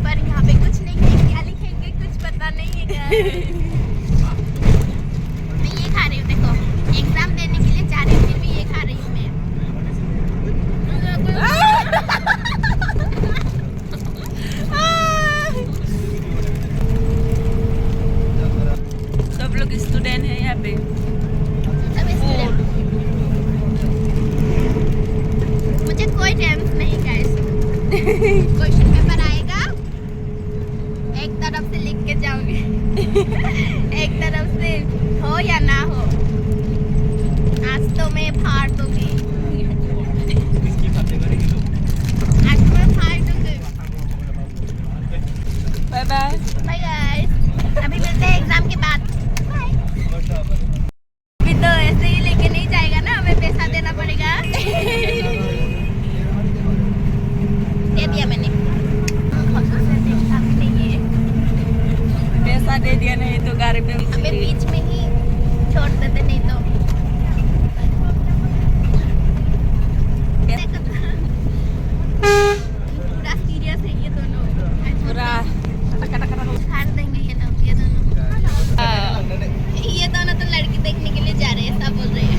पर यहाँ पे कुछ नहीं है, क्या लिखेंगे कुछ पता नहीं है guys। मैं ये खा रही हूँ, देखो एग्जाम देने के लिए जा रही हूँ, फिर भी ये खा रही हूँ मैं। सब लोग स्टूडेंट हैं यहाँ पे। मुझे कोई टेंशन नहीं गाइस। क्वेश्चन पेपर आएगा, एक तरफ से लिख के जाऊंगी। एक तरफ से हो या ना हो, आज तो मैं फाड़ दूंगी। आज तो मैं फाड़ दूंगी। बाय बाय बाय गाइस, अभी मिलते हैं एग्जाम के बाद। बाय। अभी तो ऐसे ही लेके नहीं जाएगा ना, हमें पैसा देना पड़ेगा। दे दिया मैंने, पैसा भी नहीं है। पैसा दे दिया नहीं तो गाड़ी पे हमें बीच में ही छोड़ देते नहीं तो। पूरा सीरियस है ये दोनों, पूरा हार देंगे ये दोनों। ये दोनों तो लड़की देखने के लिए जा रहे हैं, सब बोल रहे हैं।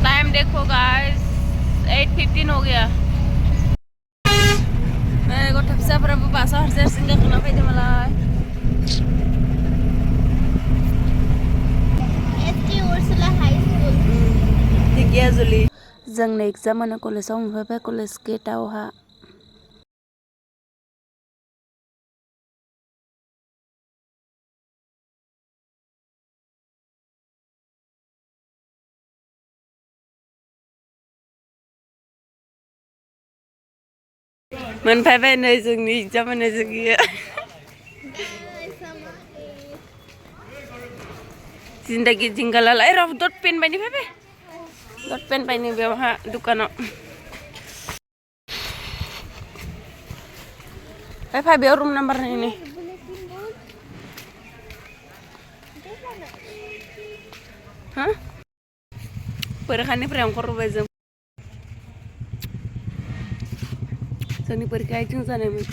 टाइम देखो गाइस, 8:15 हो गया। मैं को ठप्सा पर पासा हरसे सिंगा खाना पाइदे मलाई। ST Ursula high school. ठीक है जुली। जोंनो एग्जाम होनो कलेजाव मोनफैबाय, कलेज गेटआवहा। मोनफैबाय नै जोंनि एग्जाम होनो जोंनिया। जिंदगी जिंगालालाय र डट पेन बायनि फैबाय, डट पेन बायनि बेवहा दुकानाव। फै बेयाव रुम नाम्बार नायनि। हा परिखानिफ्राय ओंखारबोबाय जों। जोंनि परिखाया आथिं जानायमोन।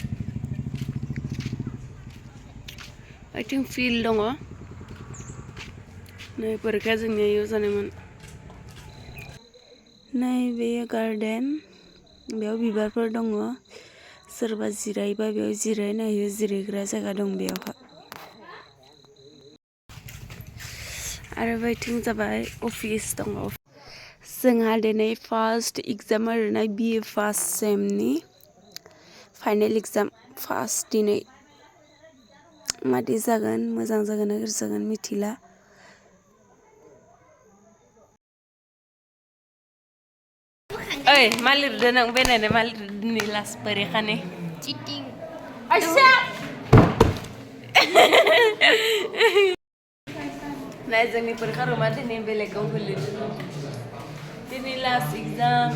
आथिं फिल्ड दङ। नै परिखाया जोंनिया इयाव जानायमोन। नै बेयो गार्डेन, बेयाव बिबारफोर दङ। सोरबा जिरायबा बेयाव जिरायनो हायो, जिरायग्रा जायगा दं बेयावहा। आरो बैथिं जाबाय अफिस दङ। जोंहा दिनै फार्स्ट एग्जाम आरोना, बिए फार्स्ट सेमनि फाइनेल एग्जाम फार्स्ट दिनै। मादि जागोन, मोजां जागोन ना गाज्रि जागोन मिथिला। ओइ मा लिरदो नों बेनायनो, मा लिरदो दिनै लास्ट परिखानि? चीटिंग। नाय जोंनि परिखा रुमा दिनै बेलेगाव गोलैदों। दिनै लास्ट एग्जाम।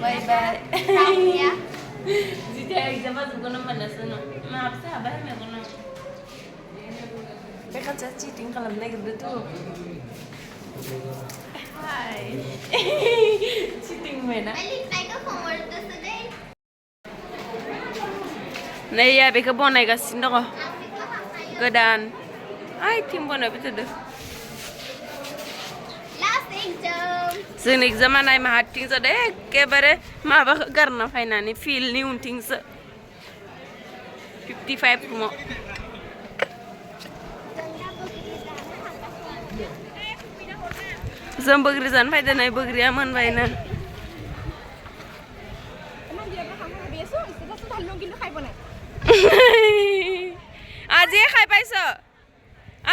Bye bye. जिथिया एग्जामा जोबगोन होमबानासो माहाबसो हाबा होनांगोन आं। बे खाथिया चिटिं खालामनो नागिरदोंथ'। हाय चिटिं मैना। नै या बेखौ बनायगासिनो दङ गोदान। आइथिं बनायबाय थादो। जोंनि एग्जामा नाय माहाथिं जादों, एखेबारे माबाखौ गारना फैनानै फिल्डनि उनथिंसो 55 रुमाव। जों बोग्रि जानो फैदों, नै बोग्रिया मोनबायनो। আজি খাই পাইছ,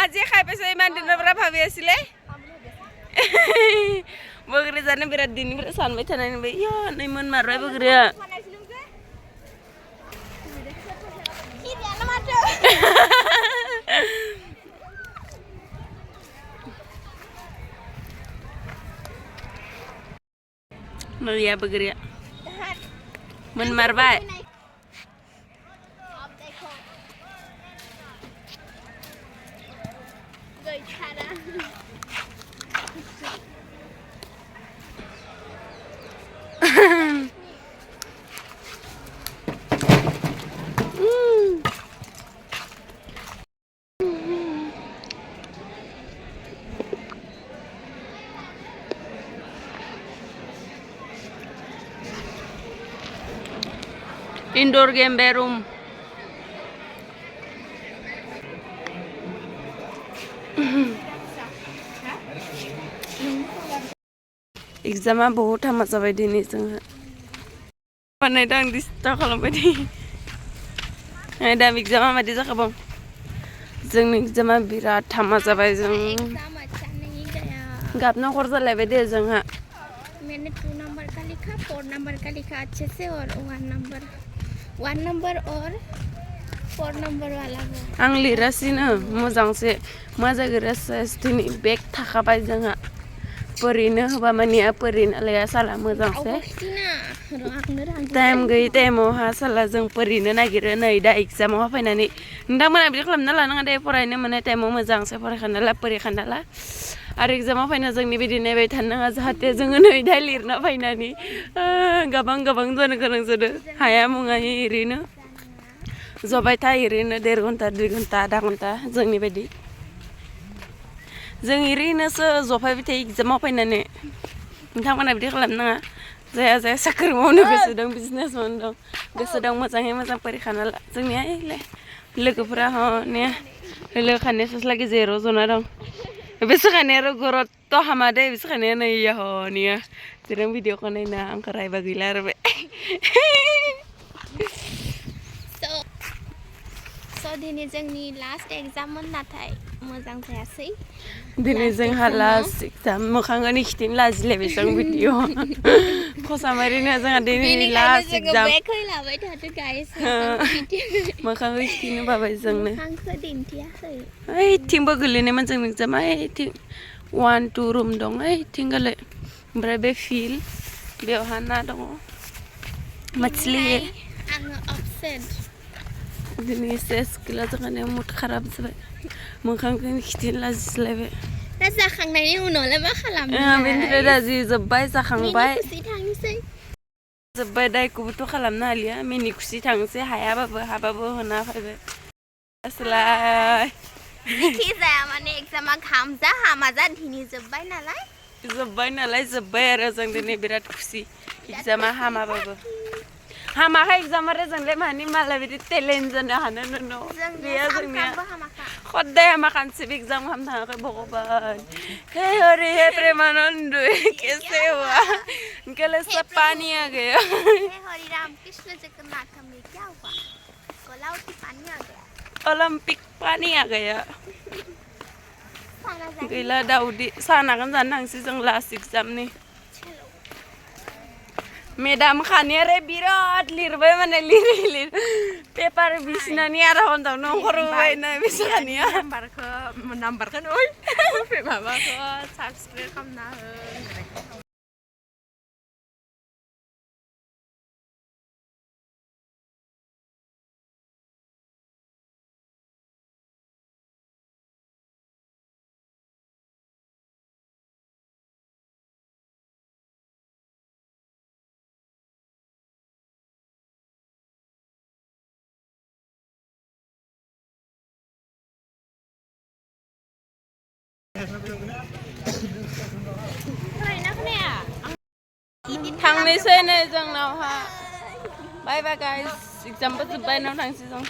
আজি খাই পাইছ, ইমান দিনৰ পৰা ভাবি আছিলে। बोग्रि जानो बिराद दिननिफ्राय सानबाय थानाय नुबाय। इया नै मोनमारबाय बोग्रिया। Maria बोग्रिया मोनमारबाय। Indoor game bedroom. Exam बहुत हामा जाबाय दिनै जोंहा बानायदों आं डिस्टार्ब खालामबाय दा एग्जामा मादि जाखाबां जोंनि एग्जामा बिराद हामा जाबाय जों गाबना हर जालायबाय दे जोंहा मैंने 2 नंबर का लिखा 4 नंबर का लिखा अच्छे से और 1 नंबर और 4 नंबर वाला आं लिरासिनो मोजांसे मोजां लिरासिनो दिनै बेग थाखाबाय जोंहा परिनो होबा मानिया परिना लाया साला मोजांसे टाइम गई टाइमाव हा साला जों परिनो नागिरो नै दा एग्जामाव फैनानै नोंथांमोना बिदि खालामना लानाङा दे फरायनो मोननाय टाइमाव मोजांसे फरायखाना ला परिखाना ला आरो एग्जामाव फैना जोंनि बिदि नायबाय थानो नाङा जाहाथे जोङो नै दा लिरना फैनानै गोबां जानो गोनां जादों हाया मुङायै ओरैनो जबाय था ओरैनो 1.5 घन्टा 2 घन्टा आधा घन्टा जोंनि बायदि जों ओरैनोसो जफायबाय थायो एग्जामाव फैनानै नोंथांमोना बिदि खालामनो नाङा जाया साख्रि मावनो गोसो दं बिजनेस मावनो दं गोसो दं मोजाङै मोजां फरायखाना ला जोंनिया लोगोफोरा हने लोगोखानायसोलागि जेराव जना दं बेसोखानाया आरो गरत हामा दे बेसोखानाया नै हनिया जेराव भिडिअखौ नायना आंखौ रायबा गैला आरो बे दिनै जोंनि लास्ट एग्जाममोन नाथाय मोजां जायासै दिनै जोंहा लास्ट एग्जाम मोखाङानो खिथिनो लाजिलायबाय जों भिडिअ खसामारिनो जोंहा दिनै लास्ट एग्जाम मोखाङाव खिथिनो बाबाय जोंनो ओइथिंबो गोलैनायमोन जोंनि एग्जामा ओइथिं 1 2 रुम दं ओइथिं गोलै ओमफ्राय बे फिल्ड बेवहा ना दङ मछली आङो अपसेट दिनै एसे स्किला जोंहानि मुड खाराब जाबाय मोखांखौनो खिथिनो लाजिलायबाय दा जाखांनायनि उनावलाय मा खालामनो बेनिफ्राय दा जि जोब्बाय जाखांबाय खुसि थांनोसै जोब्बाय दायखौबोथ' खालामनो हालिया मिनि खुसि थांसै हायाबाबो हाबाबो होना फैबाय असलाय जेखि जाया माने एग्जामा घाम जा हामा जा दिनै जोब्बाय नालाय जोब्बाय आरो जों दिनै बिराद खुसि एग्जामा हामाबाबो हामाखा एग्जाम आरो जोंलाय मानि मालाय बिदि टेलेन्ट जानो हानो नो गैया जोंनिया खदाय हामाखानोसै एग्जाम खालामनो थाङाखै भगवान हे हरि हे प्रेमानंद कैसे हुआ इनके लिए सब पानी आ गया हे हरि राम कृष्ण जगन्नाथ में क्या हुआ गोलावती पानी आ गया ओलंपिक पानी आ गया गैला दाउदी सानागोन जानो थांसै जों लास्ट एग्जामनि मेदाम खानियारे बिराद लिरबाय माने लिर पेपार बिसिनानि आधा घन्टायावनो हरबाय ना बिसिनानिया नाम्बारखौ ओइ माबाखौ साबस्क्राइब खालामना हो थांनोसै नै जोंनावहा बाय बाय गाइस एग्जामबो जोब्बाय नाव थांसै जों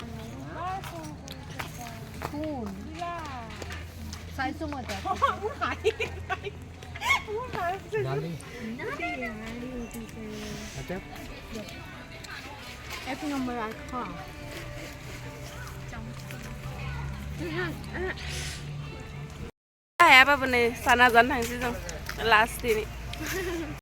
हायाबाबो नै साना जानो थांसै जों लास्ट दिनै